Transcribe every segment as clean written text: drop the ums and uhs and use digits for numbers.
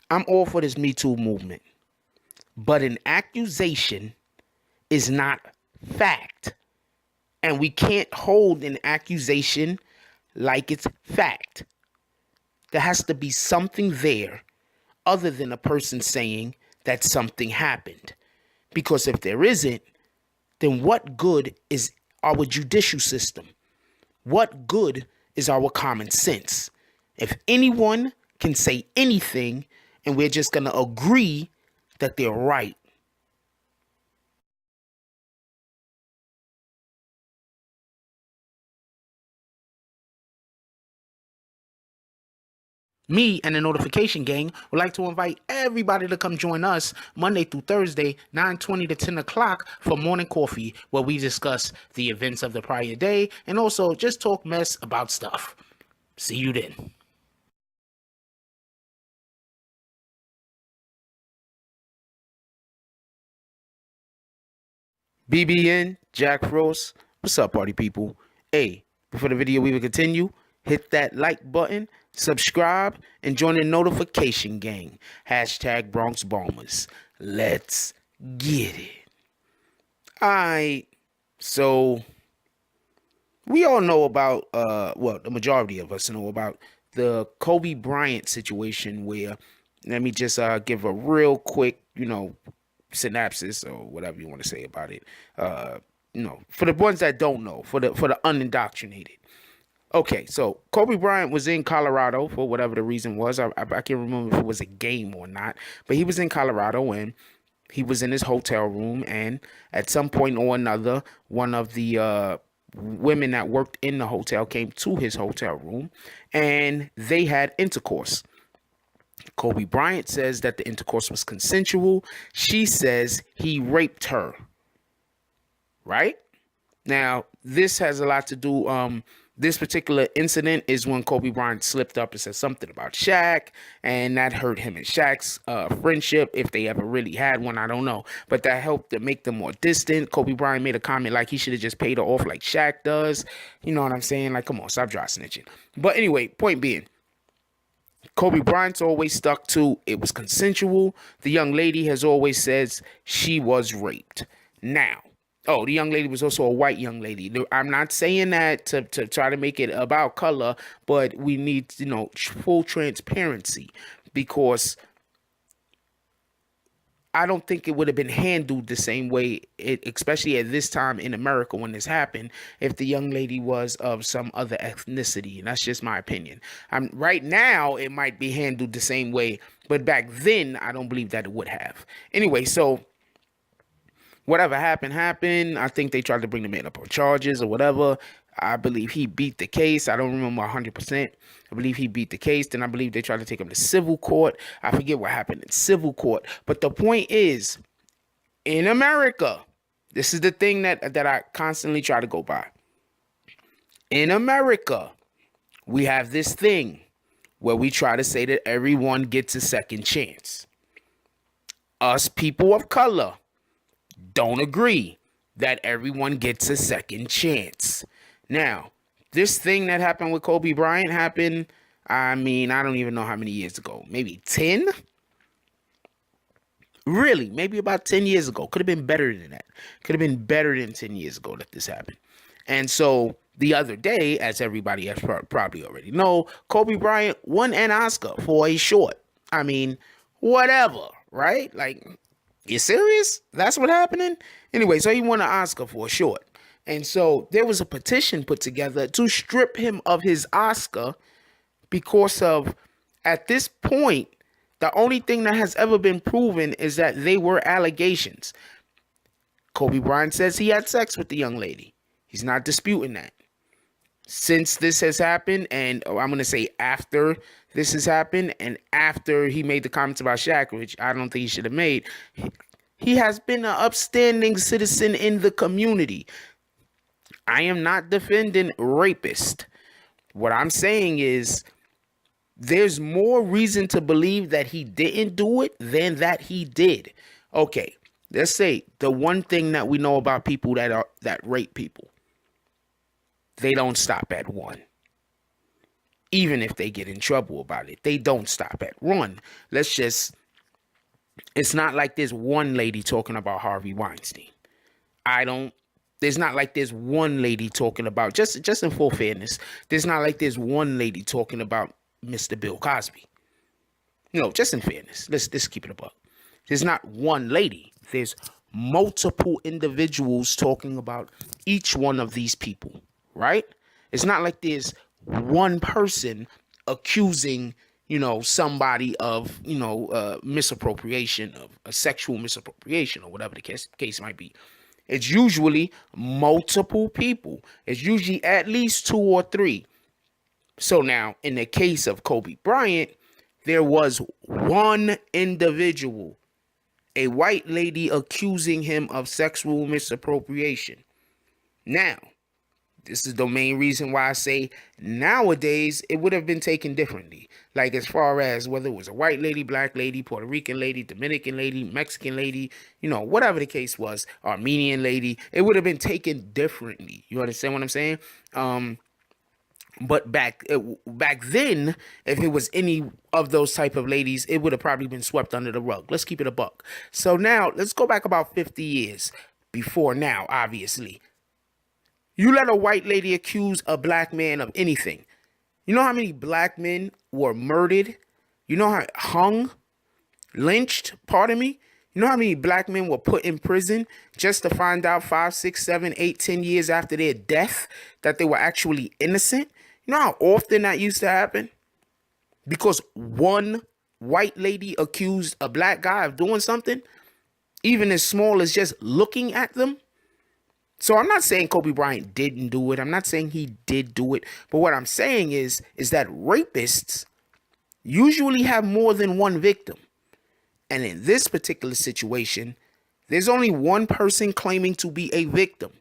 I'm all for this Me Too movement, but an accusation is not fact. And we can't hold an accusation like it's fact. There has to be something there other than a person saying that something happened. Because if there isn't, then what good is our judicial system? What good is our common sense? If anyone can say anything and we're just going to agree that they're right. Me and the Notification Gang would like to invite everybody to come join us Monday through Thursday, 9:20 to 10 o'clock for morning coffee, where we discuss the events of the prior day and also just talk mess about stuff. See you then. BBN, Jack Frost, what's up, party people? Hey, before the video we will continue, hit that like button, subscribe, and join the Notification Gang. Hashtag Bronx Bombers. Let's get it. Alright, so we all know about, well, the majority of us know about the Kobe Bryant situation where, let me just give a real quick, synopsis or whatever you want to say about it. For the ones that don't know, for the unindoctrinated. Okay, so Kobe Bryant was in Colorado for whatever the reason was. I can't remember if it was a game or not, but he was in Colorado and he was in his hotel room. And at some point or another, one of the women that worked in the hotel came to his hotel room and they had intercourse. Kobe Bryant says that the intercourse was consensual. She says he raped her. Right? Now, this has a lot to do. This particular incident is when Kobe Bryant slipped up and said something about Shaq, and that hurt him and Shaq's friendship, if they ever really had one. I don't know. But that helped to make them more distant. Kobe Bryant made a comment like he should have just paid her off like Shaq does. You know what I'm saying? Like, come on, stop dry snitching. But anyway, point being, Kobe Bryant's always stuck to it was consensual. The young lady has always says she was raped. Now, the young lady was also a white young lady. I'm not saying that to try to make it about color, but we need, full transparency because I don't think it would have been handled the same way, especially at this time in America when this happened, if the young lady was of some other ethnicity. And that's just my opinion. Right now, it might be handled the same way, but back then, I don't believe that it would have. Anyway, so whatever happened, happened. I think they tried to bring the man up on charges or whatever. I believe he beat the case. I don't remember 100%. I believe he beat the case. Then I believe they tried to take him to civil court. I forget what happened in civil court. But the point is, in America, this is the thing that I constantly try to go by. In America, we have this thing where we try to say that everyone gets a second chance. Us people of color don't agree that everyone gets a second chance. Now, this thing that happened with Kobe Bryant happened, I don't even know how many years ago. Maybe 10? Really, maybe about 10 years ago. Could have been better than that. Could have been better than 10 years ago that this happened. And so the other day, as everybody has probably already know, Kobe Bryant won an Oscar for a short. Whatever, right? Like, you serious? That's what happening? Anyway, so he won an Oscar for a short. And so there was a petition put together to strip him of his Oscar because of, at this point, the only thing that has ever been proven is that they were allegations. Kobe Bryant says he had sex with the young lady. He's not disputing that. Since this has happened, and I'm going to say after this has happened, and after he made the comments about Shaq, which I don't think he should have made, he has been an upstanding citizen in the community. I am not defending rapist. What I'm saying is there's more reason to believe that he didn't do it than that he did. Okay, let's say the one thing that we know about people that rape people, they don't stop at one. even if they get in trouble about it. They don't stop at one. It's not like there's one lady talking about Harvey Weinstein. There's not like there's one lady talking about, just in full fairness, there's not like there's one lady talking about Mr. Bill Cosby. Just in fairness, let's keep it a buck. There's not one lady. There's multiple individuals talking about each one of these people, right? It's not like there's one person accusing, somebody of, misappropriation, of a sexual misappropriation, or whatever the case might be. It's usually multiple people. It's usually at least 2 or 3. So now, in the case of Kobe Bryant, there was one individual, a white lady, accusing him of sexual misappropriation. Now, this is the main reason why I say nowadays it would have been taken differently. Like, as far as whether it was a white lady, black lady, Puerto Rican lady, Dominican lady, Mexican lady, whatever the case was, Armenian lady, it would have been taken differently. You understand what I'm saying? But back then, if it was any of those type of ladies, it would have probably been swept under the rug. Let's keep it a buck. So now, let's go back about 50 years before now, obviously. You let a white lady accuse a black man of anything. You know how many black men were murdered? You know how hung, lynched, pardon me? You know how many black men were put in prison just to find out 5, 6, 7, 8, 10 years after their death that they were actually innocent? You know how often that used to happen? Because one white lady accused a black guy of doing something, even as small as just looking at them. So I'm not saying Kobe Bryant didn't do it. I'm not saying he did do it. But what I'm saying is that rapists usually have more than one victim. And in this particular situation, there's only one person claiming to be a victim.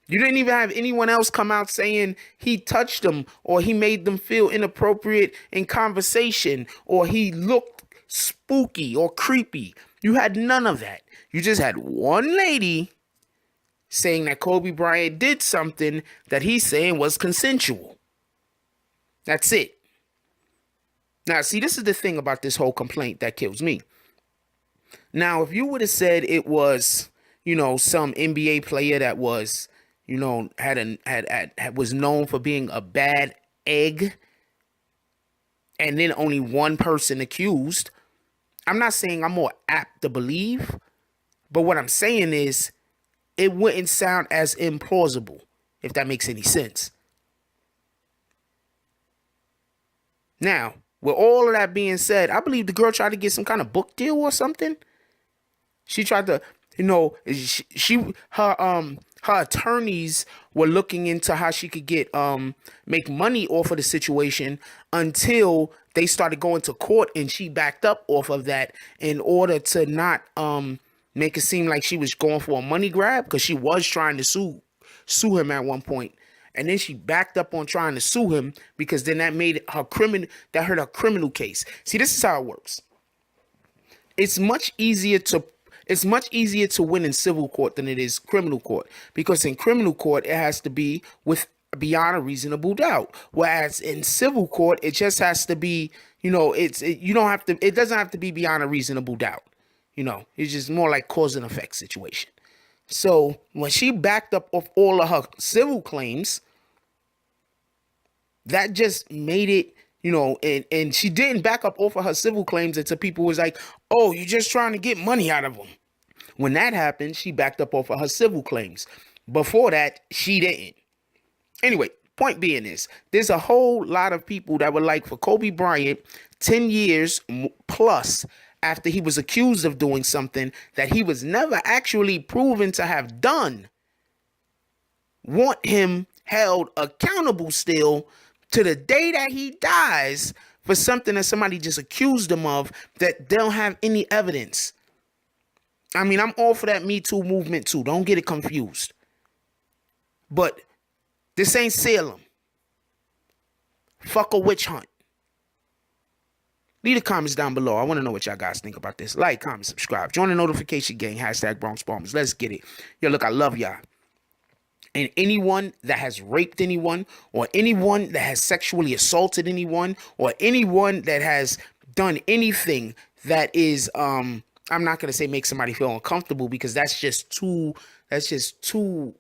You didn't even have anyone else come out saying he touched them or he made them feel inappropriate in conversation or he looked spooky or creepy. You had none of that. You just had one lady saying that Kobe Bryant did something that he's saying was consensual. That's it. Now, see, this is the thing about this whole complaint that kills me. Now, if you would have said it was, some NBA player that was, was known for being a bad egg, and then only one person accused, I'm not saying I'm more apt to believe, but what I'm saying is, it wouldn't sound as implausible, if that makes any sense. Now, with all of that being said, I believe the girl tried to get some kind of book deal or something. She tried to, her attorneys were looking into how she could get make money off of the situation until they started going to court, and she backed up off of that in order to not make it seem like she was going for a money grab, because she was trying to sue him at one point. And then she backed up on trying to sue him because then that hurt her criminal case. See, this is how it works. It's much easier to win in civil court than it is criminal court, because in criminal court it has to be beyond a reasonable doubt, whereas in civil court it just has to be, it doesn't have to be beyond a reasonable doubt. It's just more like cause and effect situation. So when she backed up off all of her civil claims, that just made it, and she didn't back up off of her civil claims until people was like, oh, you're just trying to get money out of them. When that happened, she backed up off of her civil claims. Before that, she didn't. Anyway, point being is, there's a whole lot of people that would like for Kobe Bryant, 10 years plus after he was accused of doing something that he was never actually proven to have done, want him held accountable still to the day that he dies for something that somebody just accused him of that they don't have any evidence. I mean, I'm all for that Me Too movement too. Don't get it confused. But this ain't Salem. Fuck a witch hunt. Leave the comments down below. I want to know what y'all guys think about this. Like, comment, subscribe. Join the notification gang. #BronxBombers. Let's get it. Yo, look, I love y'all. And anyone that has raped anyone, or anyone that has sexually assaulted anyone, or anyone that has done anything that is I'm not going to say make somebody feel uncomfortable, because that's just too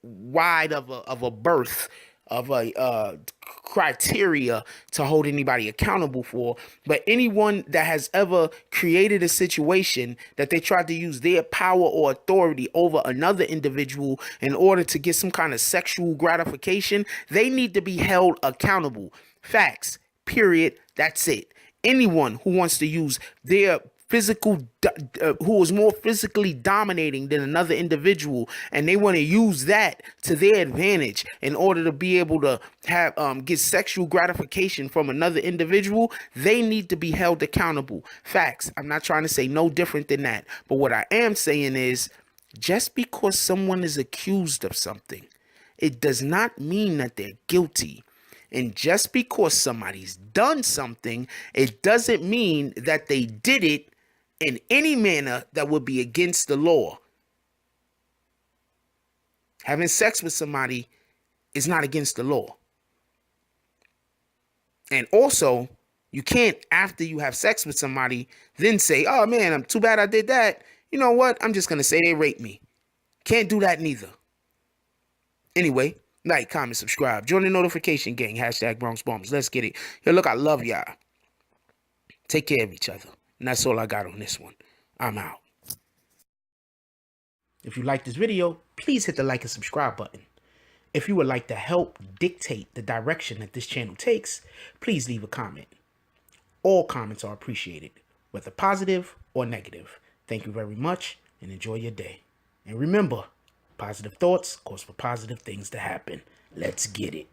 wide of a berth of a criteria to hold anybody accountable for. But anyone that has ever created a situation that they tried to use their power or authority over another individual in order to get some kind of sexual gratification, they need to be held accountable. Facts. Period. That's it. Anyone who wants to use their who is more physically dominating than another individual, and they want to use that to their advantage in order to be able to have get sexual gratification from another individual, they need to be held accountable. Facts. I'm not trying to say no different than that, but what I am saying is, just because someone is accused of something, it does not mean that they're guilty. And just because somebody's done something, it doesn't mean that they did it in any manner that would be against the law. Having sex with somebody is not against the law. And also, you can't, after you have sex with somebody, then say, oh man, I'm too bad I did that. You know what? I'm just going to say they raped me. Can't do that neither. Anyway, like, comment, subscribe. Join the notification gang. Hashtag Bronx Bombs. Let's get it. Yo, look, I love y'all. Take care of each other. And that's all I got on this one. I'm out. If you like this video, please hit the like and subscribe button. If you would like to help dictate the direction that this channel takes, please leave a comment. All comments are appreciated, whether positive or negative. Thank you very much, and enjoy your day. And remember, positive thoughts cause for positive things to happen. Let's get it.